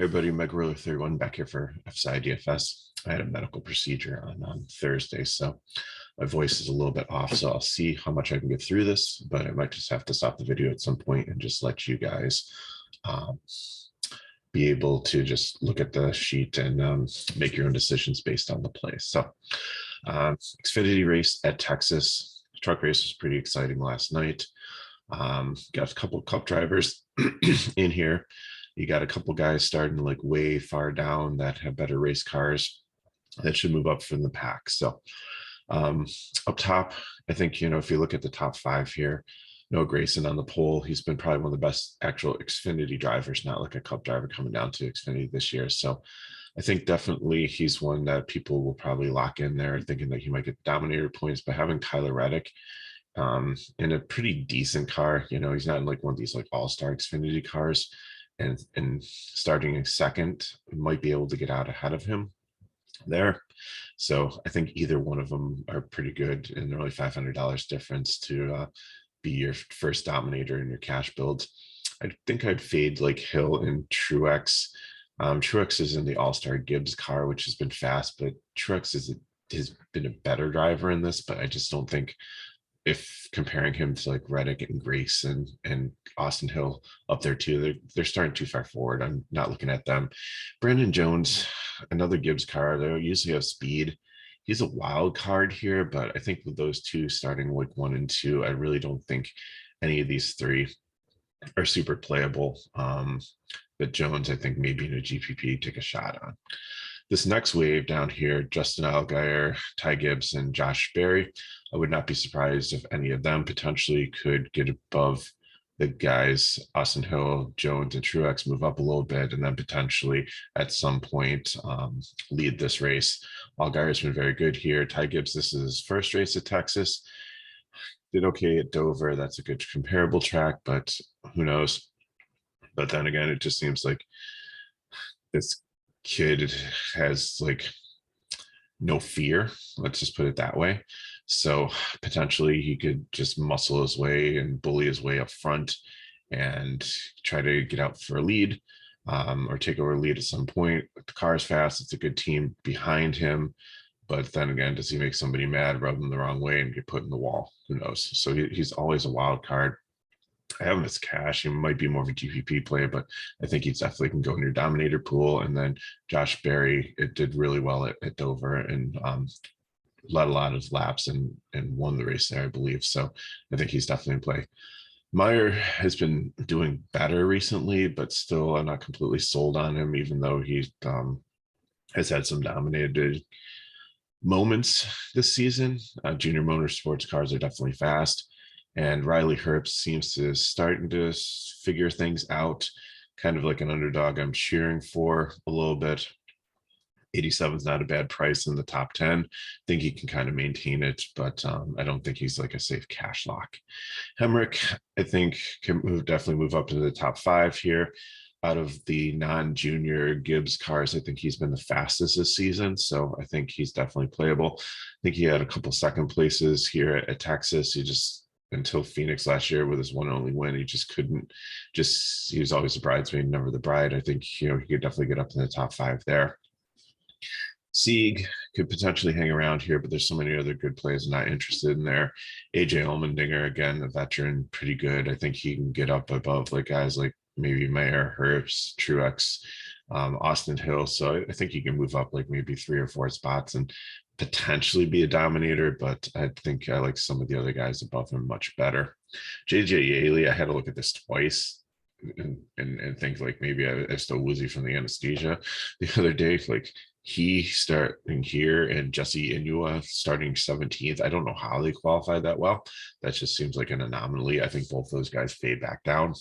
Hey everybody, Mike Ruler 31 back here for FSIDFS. I had a medical procedure on Thursday, so my voice is a little bit off, so I'll see how much I can get through this, but I might just have to stop the video at some point and just let you guys be able to just look at the sheet and make your own decisions based on the play. So Xfinity race at Texas. The truck race was pretty exciting last night. Got a couple cup drivers in here. You got a couple guys starting like way far down that have better race cars that should move up from the pack. So up top, I think, if you look at the top five here, Noah Gragson on the pole, he's been probably one of the best actual Xfinity drivers, not like a cup driver coming down to Xfinity this year. So I think definitely he's one that people will probably lock in there thinking that he might get Dominator points, but having Tyler Reddick in a pretty decent car, he's not in like one of these like all-star Xfinity cars, and starting in second might be able to get out ahead of him there. So I think either one of them are pretty good, and they're only $500 difference to be your first Dominator in your cash build. I think I'd fade like Hill and Truex. Truex is in the All-Star Gibbs car, which has been fast, but Truex has been a better driver in this, but I just don't think, if comparing him to like Reddick and Gragson and Austin Hill up there too, they're starting too far forward. I'm not looking at them. Brandon Jones, another Gibbs car. They usually have speed. He's a wild card here, but I think with those two starting like 1 and 2, I really don't think any of these three are super playable. But Jones, I think maybe in a GPP, take a shot on. This next wave down here, Justin Allgaier, Ty Gibbs, and Josh Berry, I would not be surprised if any of them potentially could get above the guys, Austin Hill, Jones, and Truex, move up a little bit, and then potentially at some point lead this race. Allgaier's been very good here. Ty Gibbs, this is his first race at Texas. Did okay at Dover. That's a good comparable track, but who knows? But then again, it just seems like this kid has like no fear, let's just put it that way. So potentially he could just muscle his way and bully his way up front and try to get out for a lead, or take over a lead at some point. The car is fast, it's a good team behind him, but then again, does he make somebody mad, rub them the wrong way, and get put in the wall? Who knows? So he's always a wild card. I have him as cash. He might be more of a GPP play, but I think he definitely can go in your Dominator pool. And then Josh Berry, it did really well at Dover and led a lot of laps and won the race there, I believe. So I think he's definitely in play. Meyer has been doing better recently, but still I'm not completely sold on him, even though he has had some dominated moments this season. Junior motorsports cars are definitely fast. And Riley Herbst seems to starting to figure things out, kind of like an underdog I'm cheering for a little bit. 87 is not a bad price in the top 10. I think he can kind of maintain it, but I don't think he's like a safe cash lock. Hemrick, I think, can definitely move up to the top 5 here. Out of the non-junior Gibbs cars, I think he's been the fastest this season, so I think he's definitely playable. I think he had a couple second places here at Texas. He just, until Phoenix last year with his one and only win, he just couldn't, he was always the bridesmaid, never the bride. I think, he could definitely get up in the top 5 there. Sieg could potentially hang around here, but there's so many other good plays I'm not interested in there. AJ Allmendinger, again, a veteran, pretty good. I think he can get up above like guys like maybe Mayer, Herbst, Truex, Austin Hill. So I think he can move up like maybe 3 or 4 spots and potentially be a Dominator, but I think I like some of the other guys above him much better. JJ Yaley, I had to look at this twice and think like maybe I still woozy from the anesthesia the other day. Like he starting here and Jesse Inua starting 17th. I don't know how they qualified that well. That just seems like an anomaly. I think both those guys fade back down.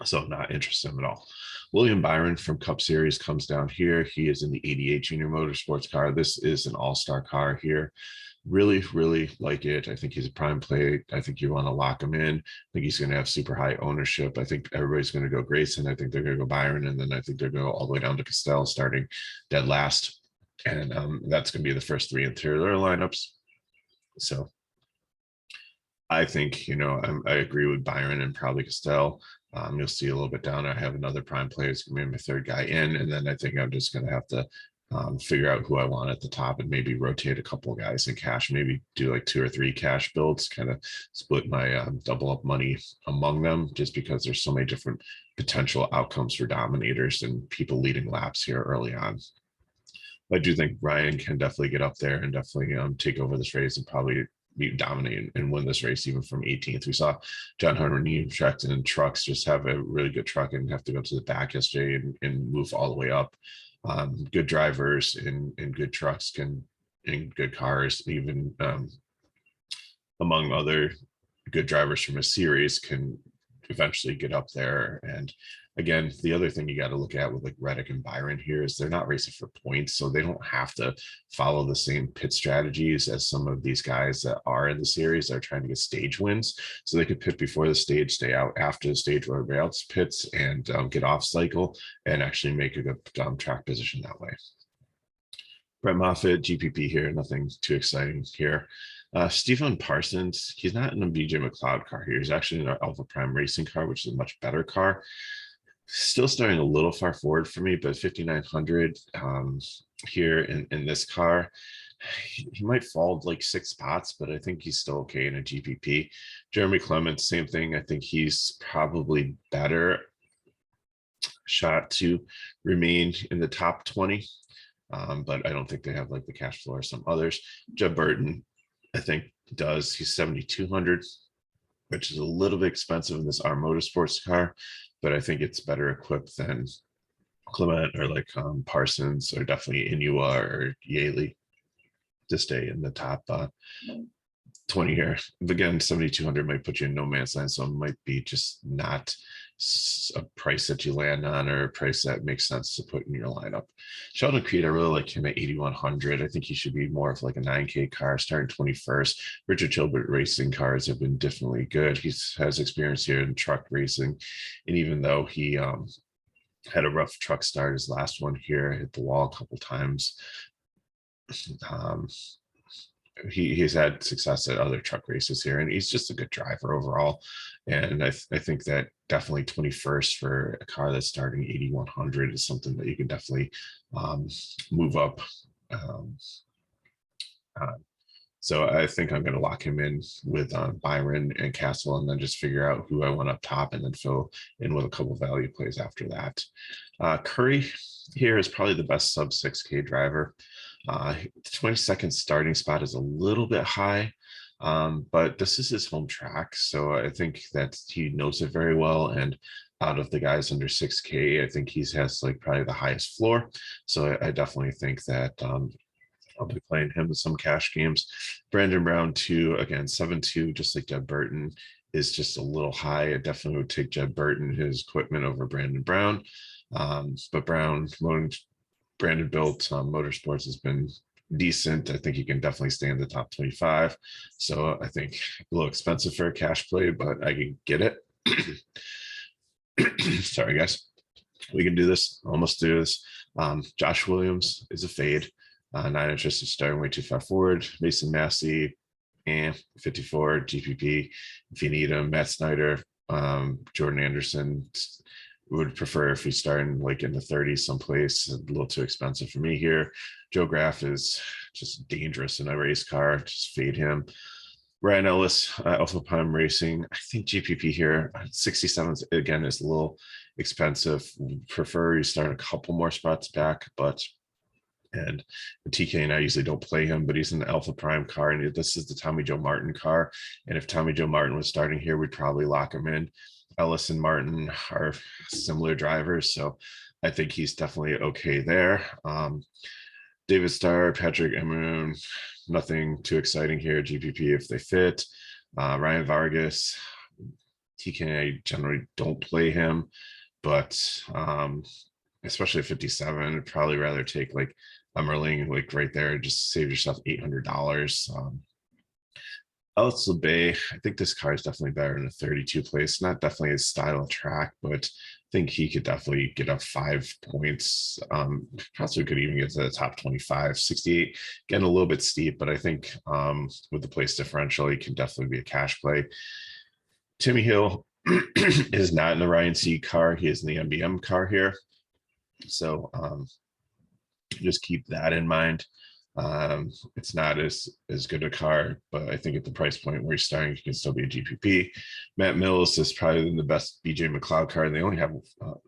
So I'm not interested in him at all. William Byron from Cup Series comes down here. He is in the 88 Junior Motorsports car. This is an all-star car here. Really, really like it. I think he's a prime play. I think you want to lock him in. I think he's going to have super high ownership. I think everybody's going to go Grayson. I think they're going to go Byron. And then I think they're going to go all the way down to Castell starting dead last. And that's going to be the first 3 interior lineups. So I think, I agree with Byron and probably Castell. You'll see a little bit down. I have another prime player who's going to be my third guy in. And then I think I'm just going to have to figure out who I want at the top and maybe rotate a couple of guys in cash, maybe do like 2 or 3 cash builds, kind of split my double up money among them, just because there's so many different potential outcomes for dominators and people leading laps here early on. I do think Ryan can definitely get up there and definitely take over this race and probably dominate and win this race even from 18th. We saw John Hunter and Trackton and Trucks just have a really good truck and have to go to the back yesterday and move all the way up. Good drivers and good trucks can, and good cars, even among other good drivers from a series, can eventually get up there. And again, the other thing you got to look at with like Reddick and Byron here is they're not racing for points, so they don't have to follow the same pit strategies as some of these guys that are in the series that are trying to get stage wins. So they could pit before the stage, stay out after the stage where everybody else pits, and get off cycle and actually make a good track position that way. Brett Moffitt, GPP here, nothing too exciting here. Stephen Parsons, he's not in a BJ McLeod car here. He's actually in an Alpha Prime racing car, which is a much better car. Still starting a little far forward for me, but 5,900 here in this car. He might fall like 6 spots, but I think he's still okay in a GPP. Jeremy Clements, same thing. I think he's probably better shot to remain in the top 20. But I don't think they have like the cash flow or some others. Jeb Burton, I think does. He's 7,200, which is a little bit expensive in this R Motorsports car, but I think it's better equipped than Clement or like Parsons, or definitely Inua or Yaley to stay in the top 20 here. Again, 7,200 might put you in no man's land, so it might be just not a price that you land on or a price that makes sense to put in your lineup. Sheldon Creed, I really like him at 8,100. I think he should be more of like a 9K car starting 21st. Richard Chilbert racing cars have been definitely good. He has experience here in truck racing, and even though he had a rough truck start, his last one here hit the wall a couple times. He's had success at other truck races here, and he's just a good driver overall. And I think that definitely 21st for a car that's starting 8,100 is something that you can definitely move up. So I think I'm going to lock him in with Byron and Castle, and then just figure out who I want up top, and then fill in with a couple value plays after that. Curry here is probably the best sub 6K driver. 22nd starting spot is a little bit high, but this is his home track, so I think that he knows it very well. And out of the guys under 6K, I think he has like probably the highest floor. So I definitely think that I'll be playing him in some cash games. Brandon Brown too, again 7-2, just like Jed Burton, is just a little high. I definitely would take Jed Burton, his equipment, over Brandon Brown. But Brandon built Motorsports has been decent. I think he can definitely stay in the top 25. So I think a little expensive for a cash play, but I can get it. Sorry, guys. We can do this. Almost do this. Josh Williams is a fade. Not interested, starting way too far forward. Mason Massey, 54 GPP. If you need him, Matt Snyder, Jordan Anderson. Would prefer if he's starting like in the 30s someplace. A little too expensive for me here. Joe Graff is just dangerous in a race car. Just fade him. Ryan Ellis, Alpha Prime Racing. I think GPP here, 67 again is a little expensive. Prefer you start a couple more spots back, and TK and I usually don't play him, but he's in the Alpha Prime car, and this is the Tommy Joe Martin car. And if Tommy Joe Martin was starting here, we'd probably lock him in. Ellis and Martin are similar drivers, so I think he's definitely okay there. David Starr, Patrick Emerson, nothing too exciting here. GPP if they fit. Ryan Vargas, TK, I generally don't play him, but especially at 57, I'd probably rather take like Emerling like right there. Just save yourself $800. Also, Bay, I think this car is definitely better in a 32 place. Not definitely his style of track, but I think he could definitely get up 5 points. Possibly could even get to the top 25, 68. Getting a little bit steep, but I think with the place differential, he can definitely be a cash play. Timmy Hill is not in the Ryan C car. He is in the MBM car here. So just keep that in mind. It's not as good a car, but I think at the price point where you're starting, you can still be a GPP. Matt Mills is probably the best BJ McLeod car. They only have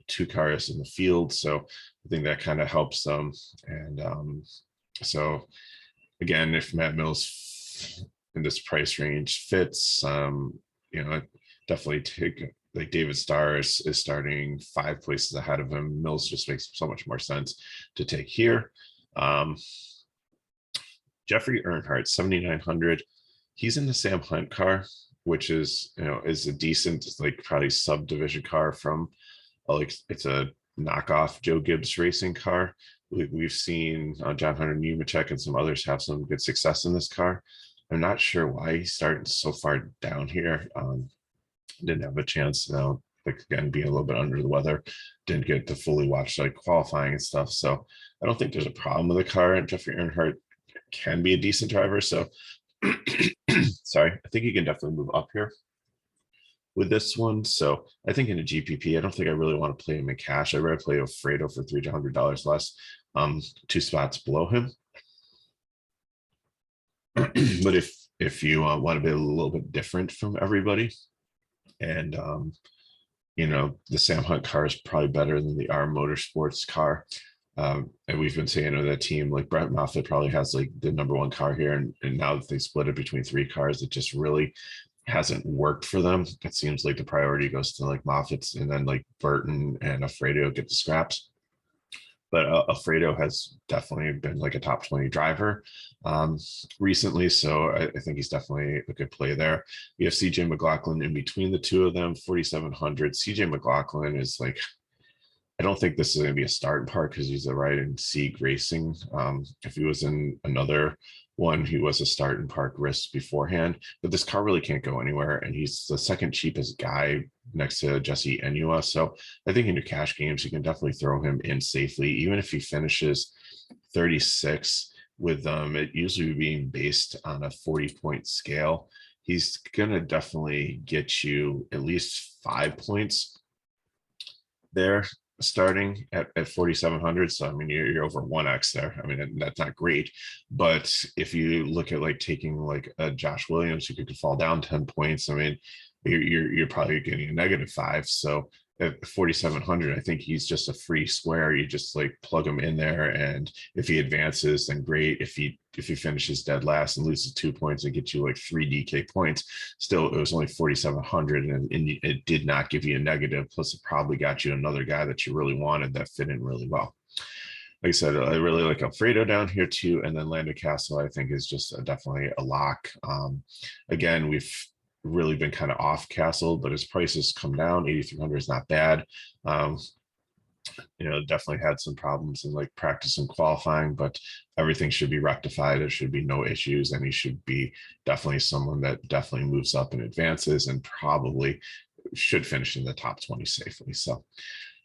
2 cars in the field, so I think that kind of helps them. And so again, if Matt Mills in this price range fits, definitely take, like, David Starr is starting 5 places ahead of him. Mills just makes so much more sense to take here. Jeffrey Earnhardt, 7,900. He's in the Sam Hunt car, which is a decent, like, probably subdivision car from it's a knockoff Joe Gibbs racing car. We've seen John Hunter Nemechek and some others have some good success in this car. I'm not sure why he's starting so far down here. Didn't have a chance, like, again, being a little bit under the weather, didn't get to fully watch like qualifying and stuff. So I don't think there's a problem with the car. And Jeffrey Earnhardt can be a decent driver. So sorry, I think he can definitely move up here with this one. So I think in a GPP, I don't think I really want to play him in cash. I'd rather play Alfredo for $300 less, 2 spots below him. But if you want to be a little bit different from everybody, and the Sam Hunt car is probably better than the R Motorsports car. And we've been saying that team, like, Brent Moffitt probably has like the #1 car here, and now that they split it between 3 cars, it just really hasn't worked for them. It seems like the priority goes to like Moffitt's, and then like Burton and Alfredo get the scraps. But Alfredo has definitely been like a top 20 driver recently. So I think he's definitely a good play there. You have CJ McLaughlin in between the two of them, 4,700. CJ McLaughlin is like, I don't think this is going to be a starting part because he's a ride in Sieg Racing. If he was in another one, he was a start and park risk beforehand, but this car really can't go anywhere. And he's the second cheapest guy next to Jesse Enua. So I think in your cash games, you can definitely throw him in safely, even if he finishes 36 with it usually being based on a 40-point scale. He's going to definitely get you at least 5 points there starting at 4,700. So I mean, you're over 1x there. I mean, that's not great, but if you look at like taking like a Josh Williams who could fall down 10 points, I mean, you're probably getting a -5. So at 4,700, I think he's just a free square. You just like plug him in there, and if he advances, then great. If he finishes dead last and loses 2 points and gets you like 3 DK points, still it was only 4,700, and it did not give you a negative. Plus, it probably got you another guy that you really wanted that fit in really well. Like I said, I really like Alfredo down here too, and then Landon Castle I think is just definitely a lock. Again, we've really been kind of off Castle, but his prices come down. 8,300 is not bad. Definitely had some problems in like practice and qualifying, but everything should be rectified. There should be no issues, and he should be definitely someone that definitely moves up and advances, and probably should finish in the top 20 safely. So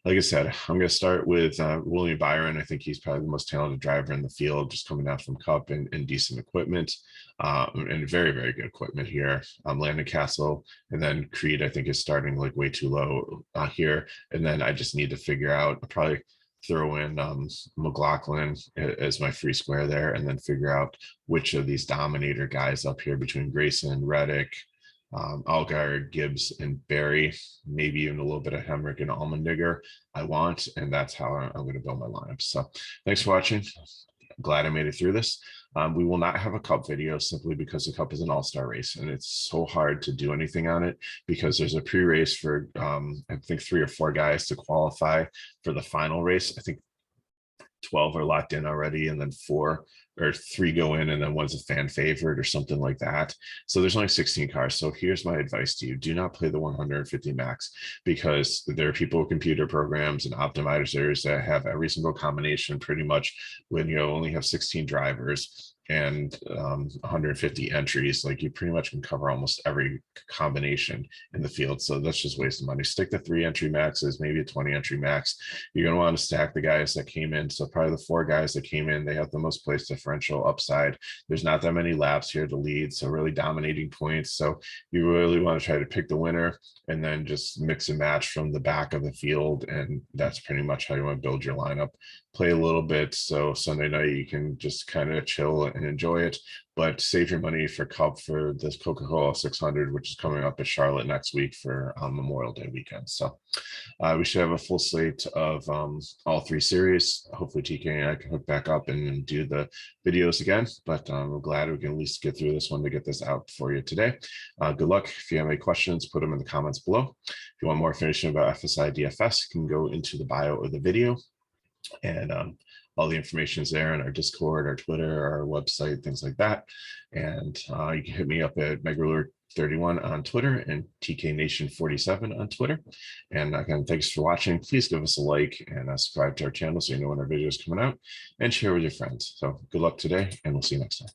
like I said, I'm going to start with William Byron. I think he's probably the most talented driver in the field, just coming out from Cup and decent equipment, and very, very good equipment here. Landon Castle, and then Creed, I think, is starting like way too low here. And then I just need to figure out, I'll probably throw in McLaughlin as my free square there, and then figure out which of these Dominator guys up here between Grayson, Reddick, Algar, Gibbs, and Barry, maybe even a little bit of Hemrick and Allmendinger I want, and that's how I'm going to build my lineup. So thanks for watching. Glad I made it through this. We will not have a Cup video simply because the Cup is an all-star race, and it's so hard to do anything on it because there's a pre-race for I think 3 or 4 guys to qualify for the final race. I think 12 are locked in already, and then 4 or 3 go in, and then one's a fan favorite or something like that. So there's only 16 cars. So here's my advice to you: do not play the 150 max, because there are people with computer programs and optimizers that have every single combination pretty much when you only have 16 drivers. and 150 entries, like you pretty much can cover almost every combination in the field. So that's just wasting money. Stick to 3 entry maxes, maybe a 20 entry max. You're going to want to stack the guys that came in. So probably the 4 guys that came in, they have the most place differential upside. There's not that many laps here to lead, so really dominating points. So you really want to try to pick the winner and then just mix and match from the back of the field. And that's pretty much how you want to build your lineup. Play a little bit so Sunday night you can just kind of chill and enjoy it, but save your money for Cup for this Coca-Cola 600, which is coming up at Charlotte next week for Memorial Day weekend. So we should have a full slate of all 3 series. Hopefully TK and I can hook back up and do the videos again, but we're glad we can at least get through this one to get this out for you today. Good luck. If you have any questions, put them in the comments below. If you want more information about FSIDFS, you can go into the bio of the video, and all the information is there in our Discord, our Twitter, our website, things like that. And you can hit me up at MegRuler31 on Twitter and TKNation47 on Twitter. And again, thanks for watching. Please give us a like and subscribe to our channel so you know when our videos are coming out, and share with your friends. So good luck today, and we'll see you next time.